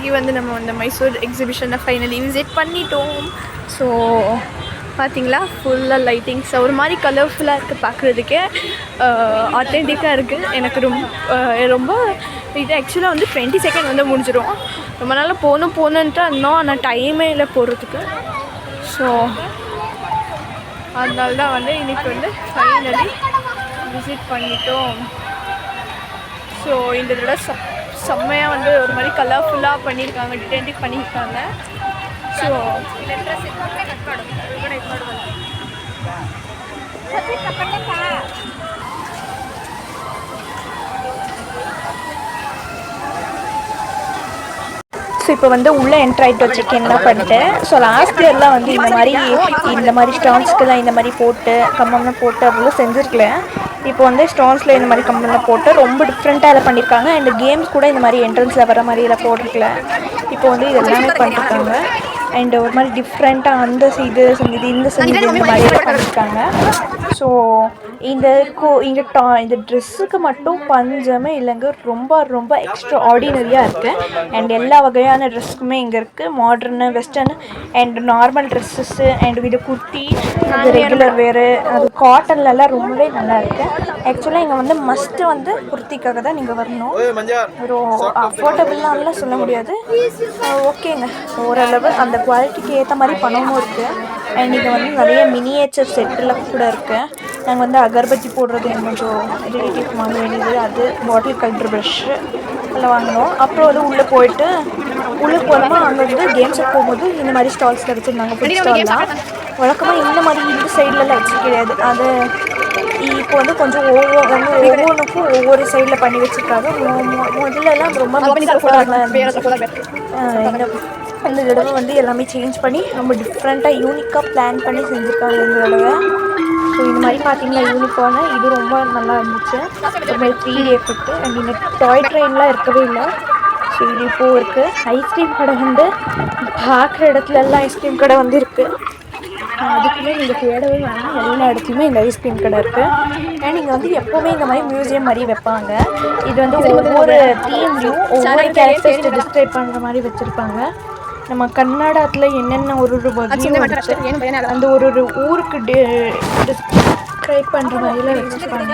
இன்றைக்கி வந்து நம்ம இந்த மைசூர் எக்ஸிபிஷனை ஃபைனலி விசிட் பண்ணிட்டோம். ஸோ பார்த்தீங்களா, ஃபுல்லாக லைட்டிங்ஸ் ஒரு மாதிரி கலர்ஃபுல்லாக இருக்குது, பார்க்குறதுக்கே ஆத்தென்டிக்காக இருக்குது. எனக்கு ரொம்ப இது ஆக்சுவலாக வந்து 20 செகண்ட் வந்து முடிஞ்சிடும். ரொம்ப நாளாக போகணுன்ட்டு இருந்தோம், ஆனால் டைமே இல்லை போகிறதுக்கு. ஸோ அதனால தான் வந்து இன்றைக்கி வந்து ஃபைனலி விசிட் பண்ணிட்டோம். ஸோ இந்த தடவை செம்மையாக வந்து ஒரு மாதிரி கலர்ஃபுல்லாக பண்ணியிருக்காங்க, டிடெக்டிவ் பண்ணியிருக்காங்க. ஸோ இப்போ வந்து உள்ளே என்ட்ரு ஆகிட்டு வச்சுருக்கேன் என்ன பண்ணிட்டேன். ஸோ லாஸ்ட் இயர்லாம் வந்து இந்த மாதிரி ஸ்டான்ஸ்க்கெல்லாம் இந்த மாதிரி போட்டு கம்மம்லாம் போட்டு அதெல்லாம் செஞ்சுருக்கல. இப்போ வந்து ஸ்டான்ஸில் இந்த மாதிரி கம்மம்லாம் போட்டு ரொம்ப டிஃப்ரெண்ட்டாக இதை பண்ணியிருக்காங்க. அண்ட் கேம்ஸ் கூட இந்த மாதிரி என்ட்ரன்ஸில் வர மாதிரி எல்லாம் போட்டிருக்கல. இப்போ வந்து இது எல்லாமே பண்ணியிருக்காங்க. அண்ட் ஒரு மாதிரி டிஃப்ரெண்ட்டாக அந்த இது செஞ்சது இந்த செஞ்சது இந்த மாதிரி எல்லாம் பண்ணியிருக்காங்க. ஸோ இந்த ட்ரெஸ்ஸுக்கு மட்டும் பஞ்சமே இல்லைங்க. ரொம்ப எக்ஸ்ட்ரா ஆர்டினரியாக இருக்குது. அண்ட் எல்லா வகையான ட்ரெஸ்ஸுக்குமே இங்கே இருக்குது. Modern, western and normal dresses and இது குர்த்தி, அது ரெகுலர் வேறு, அது காட்டன்லலாம் ரொம்பவே நல்லா இருக்குது. ஆக்சுவலாக இங்கே வந்து மஸ்ட்டு வந்து குர்த்திக்காக தான் நீங்கள் வரணும். ஒரு அஃபோர்டபுள்னால சொல்ல முடியாது, ஓகேங்க. ஓரளவு அந்த குவாலிட்டிக்கு ஏற்ற மாதிரி பணமும் இருக்குது. அண்ட் இங்கே வந்து நிறைய மினியேச்சர் செட்டில் கூட இருக்குது. நாங்கள் வந்து அகர்பத்தி போடுறது எனக்கு கொஞ்சம் ரிலேட்டிவ் வாங்க வேண்டியது, அது பாட்டில் கல்ட்ரு ப்ரஷ்ஷு எல்லாம் வாங்கினோம். அப்புறம் வந்து உள்ளே போனோமா அங்கே வந்து கேம்ஸுக்கு போகும்போது இந்த மாதிரி ஸ்டால்ஸில் வச்சுருந்தாங்க. ஃபுட் ஸ்டால்லாம் வழக்கமாக இந்த மாதிரி இந்த சைட்லலாம் வச்சு கிடையாது. அது இப்போ வந்து கொஞ்சம் ஒவ்வொன்றுக்கும் ஒவ்வொரு சைடில் பண்ணி வச்சுருக்காங்க. முதல்லலாம் ரொம்ப இந்த தடவை வந்து எல்லாமே சேஞ்ச் பண்ணி ரொம்ப டிஃப்ரெண்ட்டாக யூனிக்காக பிளான் பண்ணி செஞ்சுருக்காங்க இந்த தடவை. ஸோ இந்த மாதிரி பார்த்தீங்கன்னா யூனிக்கான இது ரொம்ப நல்லா இருந்துச்சு. ஒரு மாதிரி 3D எஃபெக்ட்டு. அண்ட் இந்த டாய் ட்ரெயின்லாம் இருக்கவே இல்லை. ஸோ இது இப்போது இருக்குது. ஐஸ்கிரீம் கடை வந்து பார்க்குற இடத்துலலாம் ஐஸ்கிரீம் கடை வந்து இருக்குது. அதுக்குமே நீங்கள் தேடவே வேணாம், எல்லா இடத்துலையுமே இந்த ஐஸ்கிரீம் கடை இருக்குது. அண்ட் இங்கே வந்து எப்போவுமே இந்த மாதிரி மியூசியம் மாதிரி வைப்பாங்க. இது வந்து ஒவ்வொரு தீம்லையும் ஒவ்வொரு கேரக்டர்ஸ் டிஸ்கிரைப் பண்ணுற மாதிரி வச்சுருப்பாங்க. நம்ம கர்நாடகத்தில் என்னென்ன ஒரு வகையும் வந்துச்சு, அந்த ஒரு ஊருக்கு டிஸ்கிரைப் பண்ணுற மாதிரிலாம் வச்சுருப்பாங்க.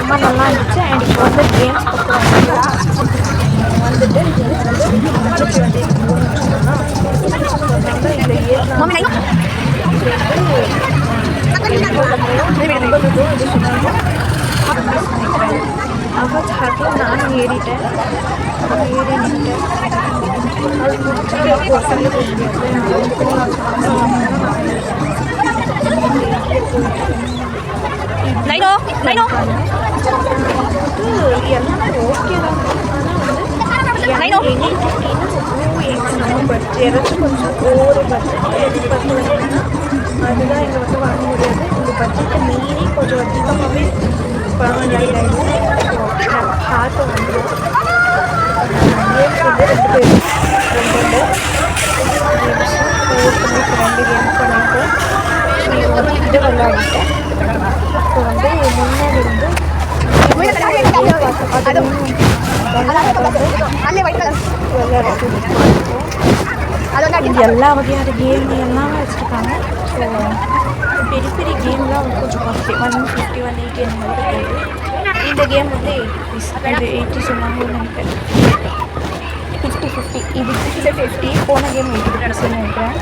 ரொம்ப நல்லா இருந்துச்சு. அண்ட் இப்போ வந்து கேம்ஸ் பக்கம் வந்துட்டு நானும் ஏறிட்டேன். அது முடிச்சுட்டு எல்லாம் ஓகே தான். ஆனால் வந்து யாராச்சும் கொஞ்சம் ஓவர் பட்ஜெட் எதிர்பார்க்குறாங்கன்னா அதுதான் இங்கே வந்து வாங்க முடியாது. இந்த பட்ஜெட்டை மீறி கொஞ்சம் அதிகமாகவே பார்த்து வந்துடும். கேம்ஸ் வந்து 2 பேர் 2 கேம்ஸ் ஒவ்வொருத்தவங்களுக்கு 2 கேம்ஸ் பண்ணிட்டு இது விளையாடிட்டேன். இப்போ வந்து முன்னாடி இருந்து இது எல்லா வகையான கேம் எல்லாமே வச்சுருக்காங்க. ஸோ பெரிய கேம்லாம் கொஞ்சம் காஸ்ட்லி, 150, 180 அந்த மாதிரி இருக்குது. இந்த கேம் வந்து 80 சொன்னாங்க நினைக்கிறேன். 50 இது 50. போன கேம் 80 நினைக்கிறேன்.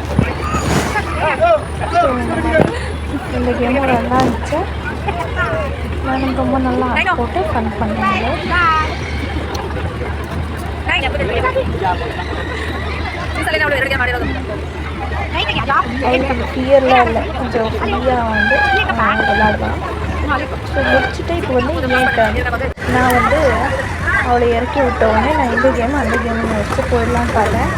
ஸோ இந்த கேமும் நல்லா இருந்துச்சு. நானும் ரொம்ப நல்லா போட்டு ஃபன் பண்ணாங்க. அவளுக்கு ஃபியர்லாம் இல்லை, கொஞ்சம் ஃப்ரீயாக வந்து விளாடுவான். ஸோ முடிச்சுட்டு இப்போ வந்து நான் வந்து அவளை இறக்கி விட்ட உடனே நான் இந்த கேம் அந்த கேம் வச்சு போயிடலாம் பார்த்தேன்.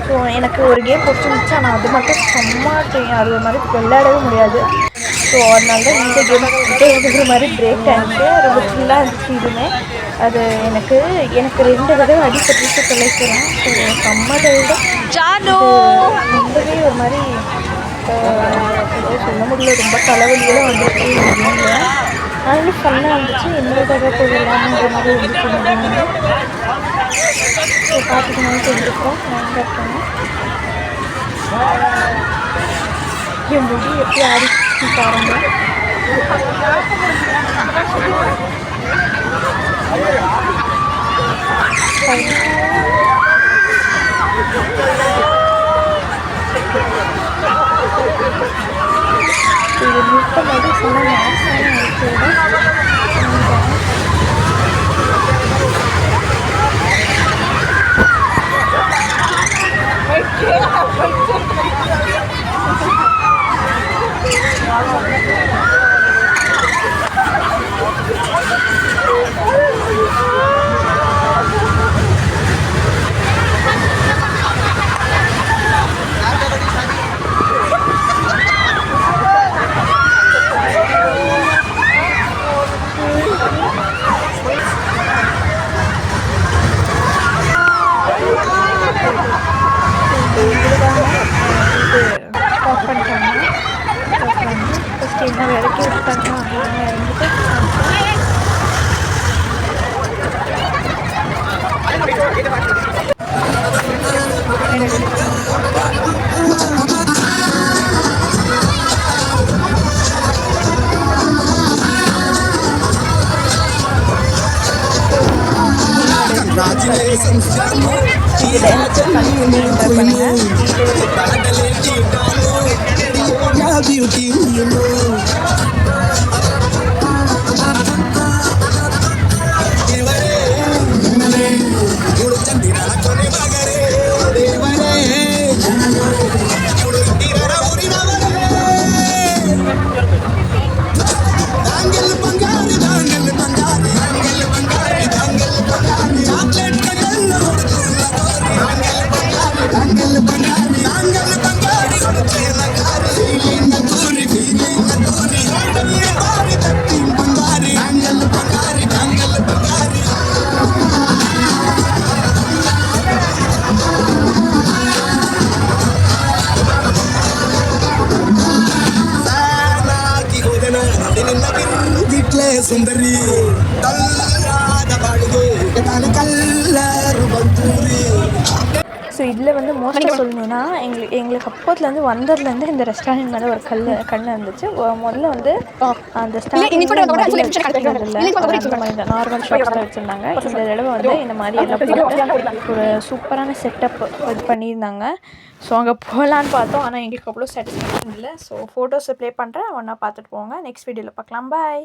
ஸோ எனக்கு ஒரு கேம் பிடிச்சிருந்துச்சு, ஆனால் அது மட்டும் சும்மா அது மாதிரி விளையாடவே முடியாது. ஸோ அதனால தான் இந்த கேம் இருக்கிற மாதிரி பிரேக் ஆகிடுச்சு. ரொம்ப ஃபுல்லாக இருந்துச்சு இதுவுமே. அது எனக்கு 2 தடவை அடிப்பட்டு தொலைக்கிறேன். ஸோ சம்மதை விட ரொம்பவே ஒரு மாதிரி சொல்ல முடியல, ரொம்ப தலைவலியெல்லாம் வந்துருக்கு இந்த கேமில். அதனால ஃபன்னாக இருந்துச்சு. இன்னொரு தடவை போயிடலாம்ன்ற மாதிரி இருந்துச்சு. ஸோ பார்த்துக்கணும் தெரிஞ்சுக்கிறோம். நான் எங்கே இருக்கேன்னு என் முடி எப்படி ஆடிச்சு பாருங்க. இது நிற்கும்போது சின்ன மாசான ஆஃப் பண்ணிட்டாங்க. ஃபஸ்ட்டு என்ன இறக்கி விட்டாங்க. அதெல்லாம் இறங்கிட்டு சுந்தரி ஸோ இதில் வந்து மோஸ்ட்டாக சொல்லணுன்னா எங்களுக்கு அப்போத்துலேருந்து வந்ததுலேருந்து இந்த ரெஸ்டாரண்ட் மேலே ஒரு கண் இருந்துச்சு. முதல்ல வந்து அந்த ஸ்டார்டிங் நார்மல் ஷாப்ஸில் வச்சுருந்தாங்க. இந்த தடவை வந்து இந்த மாதிரி எல்லாம் போட்டு ஒரு சூப்பரான செட்டப் இது பண்ணியிருந்தாங்க. ஸோ அங்கே போகலான்னு பார்த்தோம். ஆனால் எங்களுக்கு அவ்வளோ சாட்டிஸ்ஃபேக்ஷன் இல்லை. ஸோ ஃபோட்டோஸை ப்ளே பண்ணுறேன், ஒன்றா பார்த்துட்டு போங்க. நெக்ஸ்ட் வீடியோவில் பார்க்கலாம். பாய்.